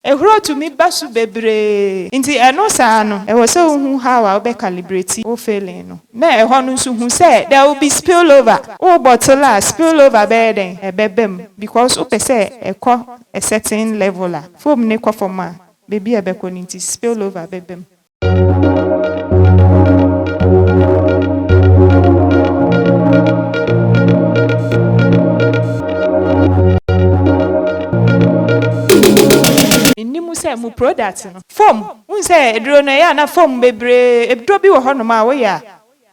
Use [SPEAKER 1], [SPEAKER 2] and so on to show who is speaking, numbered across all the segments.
[SPEAKER 1] Ehuro to me basu bebre. Inti eno saa no. E was so who how I be calibrate o failing no. Na ehho no so hu say there will be spillover. O bottle spillover beden e bebem because o pese e ko a certain level la. Foam ne ko forma. Baby e be ko ninti spillover bebem. Say mu product no form un say eduro no ya na form bebre eduro bi wo ho no ma wo ya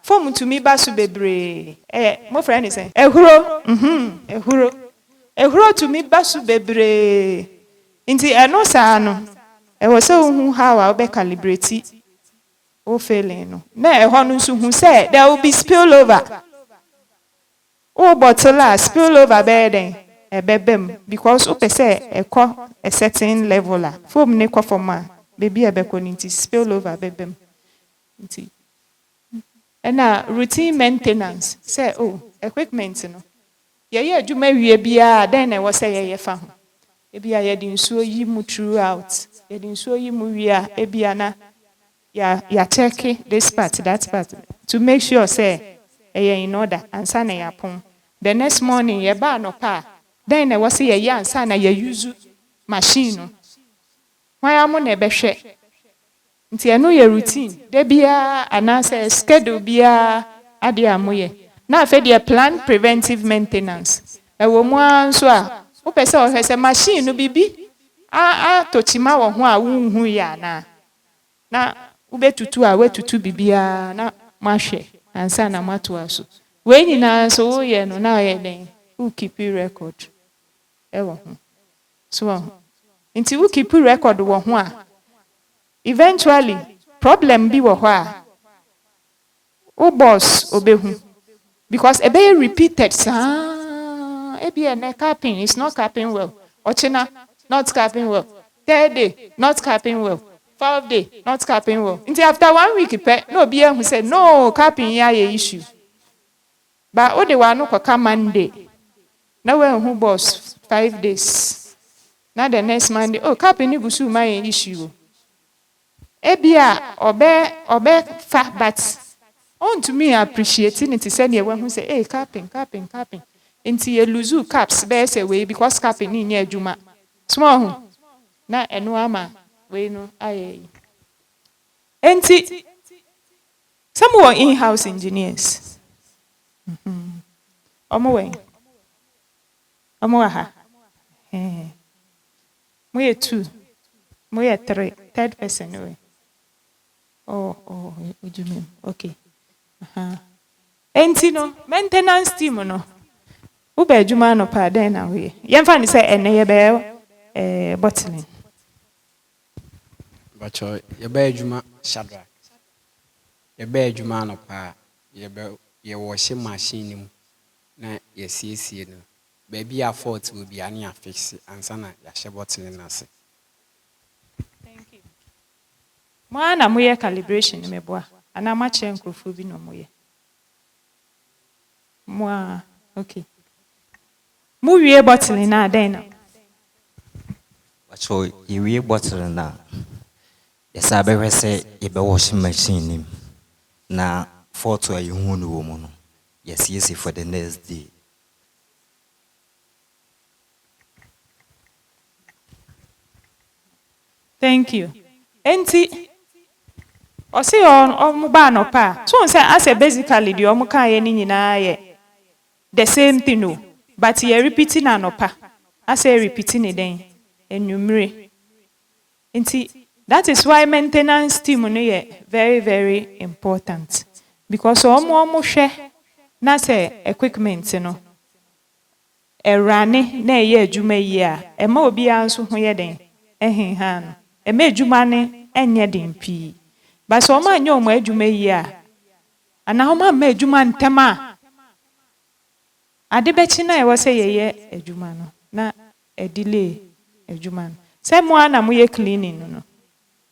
[SPEAKER 1] form to me basu bebre mo friend say ehuro ehuro to me basu bebre nti eno saa no e wo say hu how I be calibrate o failing no na ehho no so hu say there will be spillover o bottle spillover beden ebebem because o pese ekọ a certain level la foam ne kwa forma baby ebeko ninti spill over bebem nti na routine maintenance say equipment no ye adwuma wie bia then na wo say ye fa ho ebia ye di nsuo yi mu throughout ye di nsuo yi mu wia ebia na ya check this part that part to make sure say in order ansa na ya pon the next morning ye ba no pa then na wo say ye ansa na ye use machine why am na ebehwe nti eno ye routine de bia anase schedule bia ade amoye na afa de plan preventive maintenance ewo mu anso a wo pese o hwese machine no bibi tochima wo ho a wunhu ya na wo betutu a wetutu bibia na mahwe ansa na mato aso we nyina so wo ye no na ye den who keep record ewo ho so nti we keep record wo ho a eventually problem bi wo ho a o boss obehu because e be repeated e be na capping is not capping well ochina not capping well third day not capping well fourth day not capping well nti after 1 week no be who say no capping ya ye issue but o de wa no kwa Monday na we who boss 5 days. Now the next Monday, capping you go my issue. Ebia obe fa but on to me appreciating it is any one who say, hey, capping. Until you lose caps best away because capping in your juma. Small na enuama we no aye. Enti some were in-house engineers. Omo aha. Moye 2, moye 3, third person way. Oh, what you mean? Okay. Enti no maintenance team no. Ube adwuma no pa den na we. Yemfa ni say ene ye be bottling.
[SPEAKER 2] Bacho ye be adwuma Shadrack. Ye be adwuma no pa ye wash machine mu na ye siesie no. Baby a fault will be any fix ansana ya shebottling nase.
[SPEAKER 1] Thank you. Mwana muye calibration meboa. Ana mache nkrofo bi no muye. Mwa okay. Mu wie bottling na den na.
[SPEAKER 3] Bacho ye wie bottling na. Yesa be hwese ye be wash machine nim. Na fault wa ye hu no wo mu no. Yes for the next day.
[SPEAKER 1] Thank you. Enti o say on ba no pa. So say as basically the omo kan ye ni nyina ye the same thing no, but ye repeating anopa. As repeating it then enumere. Enti that is why maintenance team no ye very very important because omo hwe na say equipment no erane na ye adwuma yi a e ma obi anso ho ye den ehenha no ema adwuma ne enye den pii ba so ma anya omo adwuma yi a ana ho ma adwuma ntema ade bechi na e wo se ye adwuma no na e delay adwuma no se mo ana mo ye cleaning no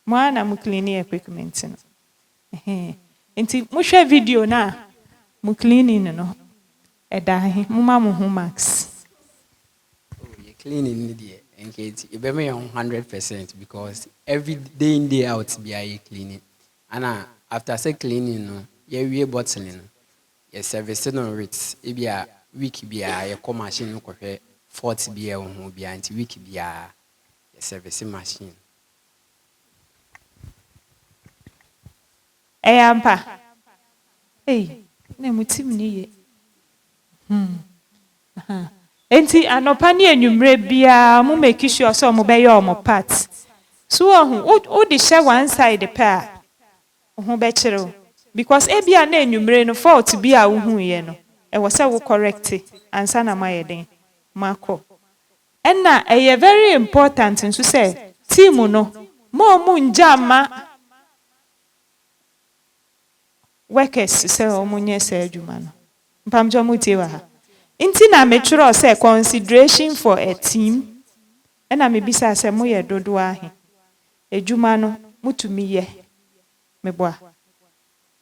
[SPEAKER 1] mo ana mo cleaning equipment no enti mo hwe video na mo cleaning no e da he mo ma mo ho max
[SPEAKER 2] ye cleaning ni de engage you be me 100% because every day in day out be I cleaning and after say cleaning no we bottling no you service no rates e be a week be a you come machine no kohwe 40 be a ho be anti week be a service machine
[SPEAKER 1] Eyampa. Hey, na mutim ni ye. Enti anopa ne enwumre bia mo make sure so mo be your mo part. So o di share one side pa. Ho be kire because e bia na enwumre no fault bia wo hu ye no. E wo se wo correct ansa na ma ye den. Mako. Enna eye very important nso say team no mo mu njama workers say omunye say adwuma no. Mpamjo mutie wa ha. Inti na metro say consideration for a team. Ena me bisa say moye dodo ahe. Adwuma no mutumi ye. Meboa.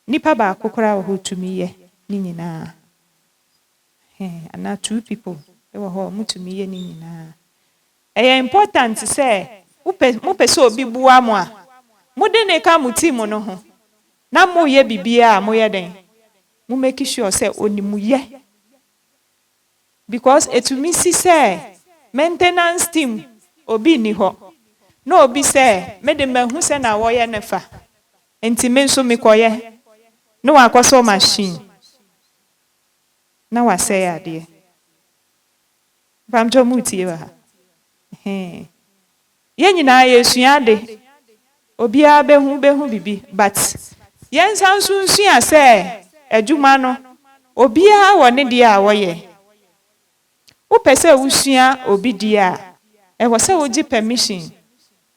[SPEAKER 1] Nipa ba akokora wo tumi ye ni nyina. Ana two people ewo ho mutumi ye ni nyina. Eye important say mo pese obi bua mo a. Mo de ne ka mu team no ho. Na mo ye bibia mo ye den. Mo make sure say onimu ye. Because etumi si say maintenance team obi ni ho. No obi say me de mahu say na wo ye nefa. Enti me nso me koye. No akwaso machine. Na wa say ade. Bamjo mutie wa. Ye nyina ye suade. Obi a behu bibi but yen sansu sua say adwuma no obi a wo ne dia wo ye. Wo pese wusua obi dia e wo se wo gi permission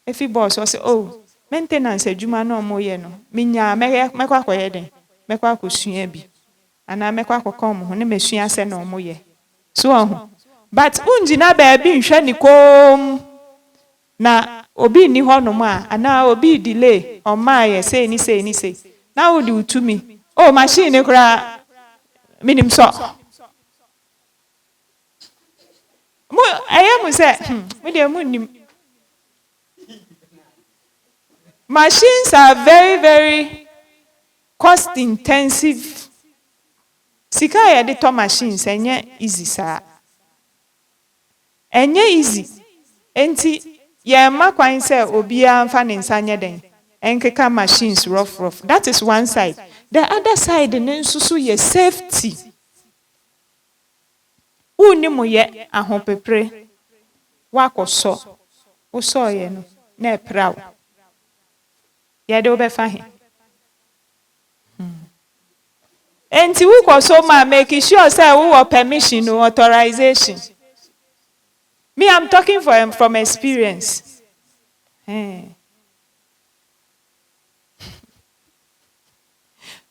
[SPEAKER 1] efi boss wo se oh maintenance adwuma no mo ye no minya mekwa koye den mekwa kosua bi ana mekwa kokom ho ne mesua se no mo ye so ho but unji na ba bi nhwe ni kom na obi ni ho no ma ana obi delay on my say ni na wo di utumi oh machine kura minim so mo ayam say we dey munim machines are very very cost intensive sika ya de to machines enye easy sa enye easy enti ye makwan say obi amfa ne nsanye den enkeka machines rough that is one side the other side nsusu ye safety uni mo ye ahopepre wakoso wo so ye no na epraw ye de obefa he enti wo koso ma make sure say wo permission no authorization me I'm talking from experience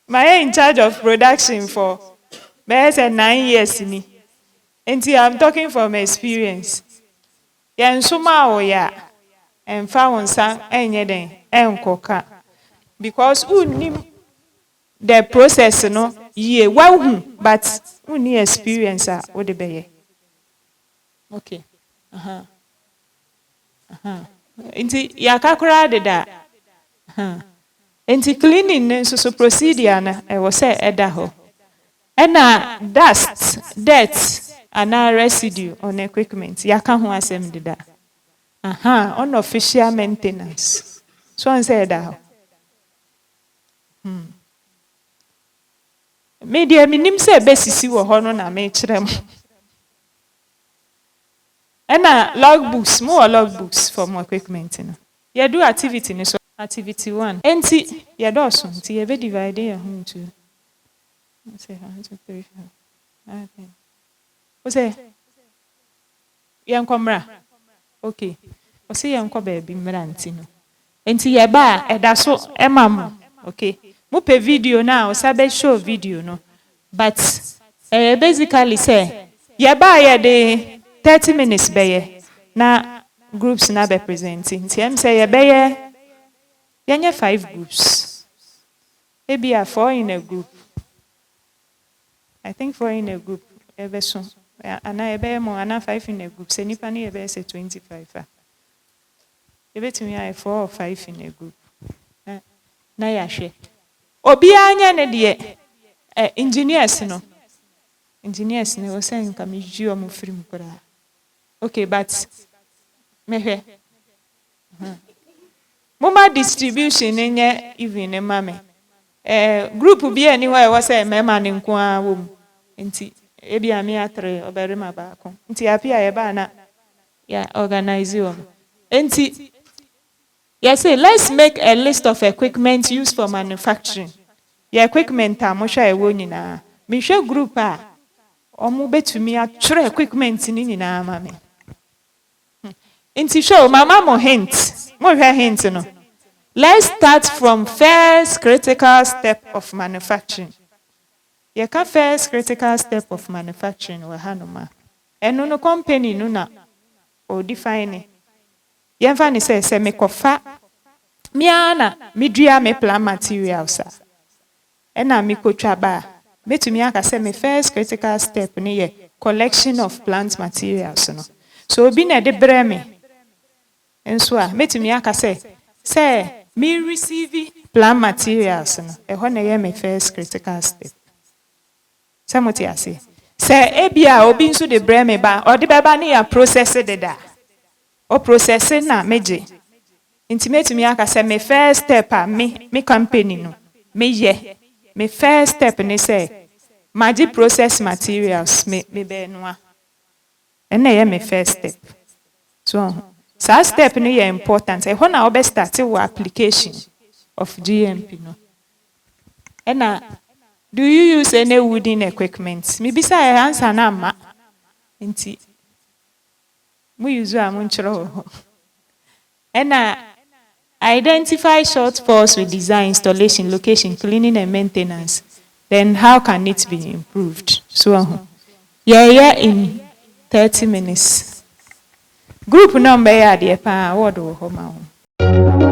[SPEAKER 1] my in charge of production for less than 9 years ni. Enti I'm talking from experience. Yen suma o ya emfa wonsa enye den enkoka because unnim the process no ye wahu but unni experience a wo de beye. Okay. Enti yakakura de da. Enti cleaning nso so procedure na e wo say eda ho. Ena dust, dirt, and residue on equipment. Yaka ho asem dida. Unofficial maintenance. So on say that. Media minim say besisi wo ho no na me kire mo. Ena logbooks, more logbooks for more equipment no. You do activity ni so activity 1. Enti you do so nti you be divide your home to. Say 1 2 3 4. Okay. O say yankomra. Okay. O say yanko baby mra nti no. Enti ye ba eda so emam. Okay. Mo pe video na o sabe show video no. But basically say ye ba ye de 30 minutes beye na groups na be presenting. Nti em say ye beye yenye 5 groups. Maybe 4 in a group. I think 4 in a group. ana ebe mo ana 5 in a group se nipa na ebe se 25 a ebe tumi ay 4 or 5 in a group na ya hwe obi anya ne de engineers no o say nka me ji o mo firim kora okay but mehwe mama distribution nye even ne mame group bi ani ho e wo say mema ne nko a wo mu nti ebi ami atre oberima baako nti apia ye ba na ya organize you nti yes say let's make a list of equipment used for manufacturing your equipment a mo hwa e wo nyina me hwe group a omo betumi atwere equipment ni nyina ma me nti show mama mo hint mo hwe hint no let's start from first critical step of manufacturing. You can first critical step of manufacturing wa hanoma. Eno no company no na o define. Yemfa ni se me kofa miana midua me plant materials a. Ena mi kotwa ba. Betumi aka se me first critical step ni ye collection of plant materials no. So obi na de brɛ me. Enso a betumi aka se me receive plant materials no. Eho na ye me first critical step. Samoti ase. Se ebia obi nso de brɛ me ba, o de beba na ya process de da. O process na meje. Intimate me aka se me first step a me company no. Me ye. Me first step ni se maji process materials me be noa. Ena ye me first step. So step ni ye important. E ho na obe start wo application of GMP no. Ena do you use any wooden equipment? Maybe say answer na ma. Nti mu use am nchro. Ena identify shortfalls with design, installation, location, cleaning and maintenance. Then how can it be improved? So yeah in 30 minutes. Group number ya de pa word wo ho ma ho.